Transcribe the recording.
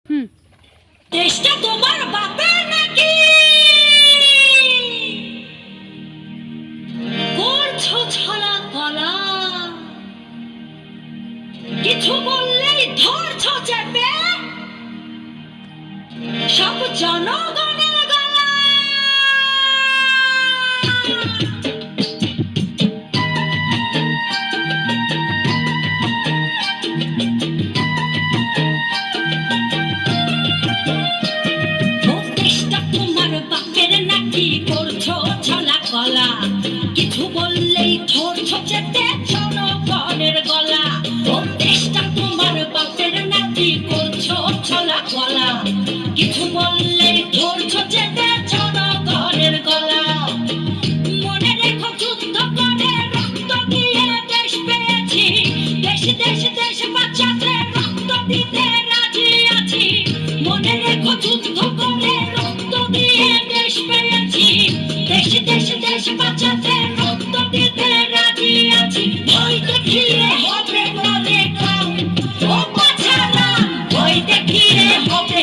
হুম। দেশটা তোমার বাপের নাকি? করছো ছলা কলা, কিছু বললেই ধরছো চেপে সব জনগণের গলা। দেশটা তোমার বাপের নাকি? করছো ছলা কলা, কিছু বললেই ধরছো চেপে জনগণের গলা। ও দেশটা তোমার বাপের নাকি? করছো ছলা কলা, কিছু বললেই ধরছো চেপে জনগণের গলা। মনে রেখো যুদ্ধ করে রক্ত দিয়ে দেশ পেয়েছি, দেশ দেশ দেশ বাঁচাতে রক্ত দিতে রাজি আছি। মনে রেখো যুদ্ধ করে রক্ত দিয়ে দেশ পেয়েছি, দেশ দেশ দেশ বাঁচাতে রক্ত দিতে রাজি আছি। ভয় দেখিয়ে হবে না রেখা ও বাছারা, ভয় দেখিয়ে হবে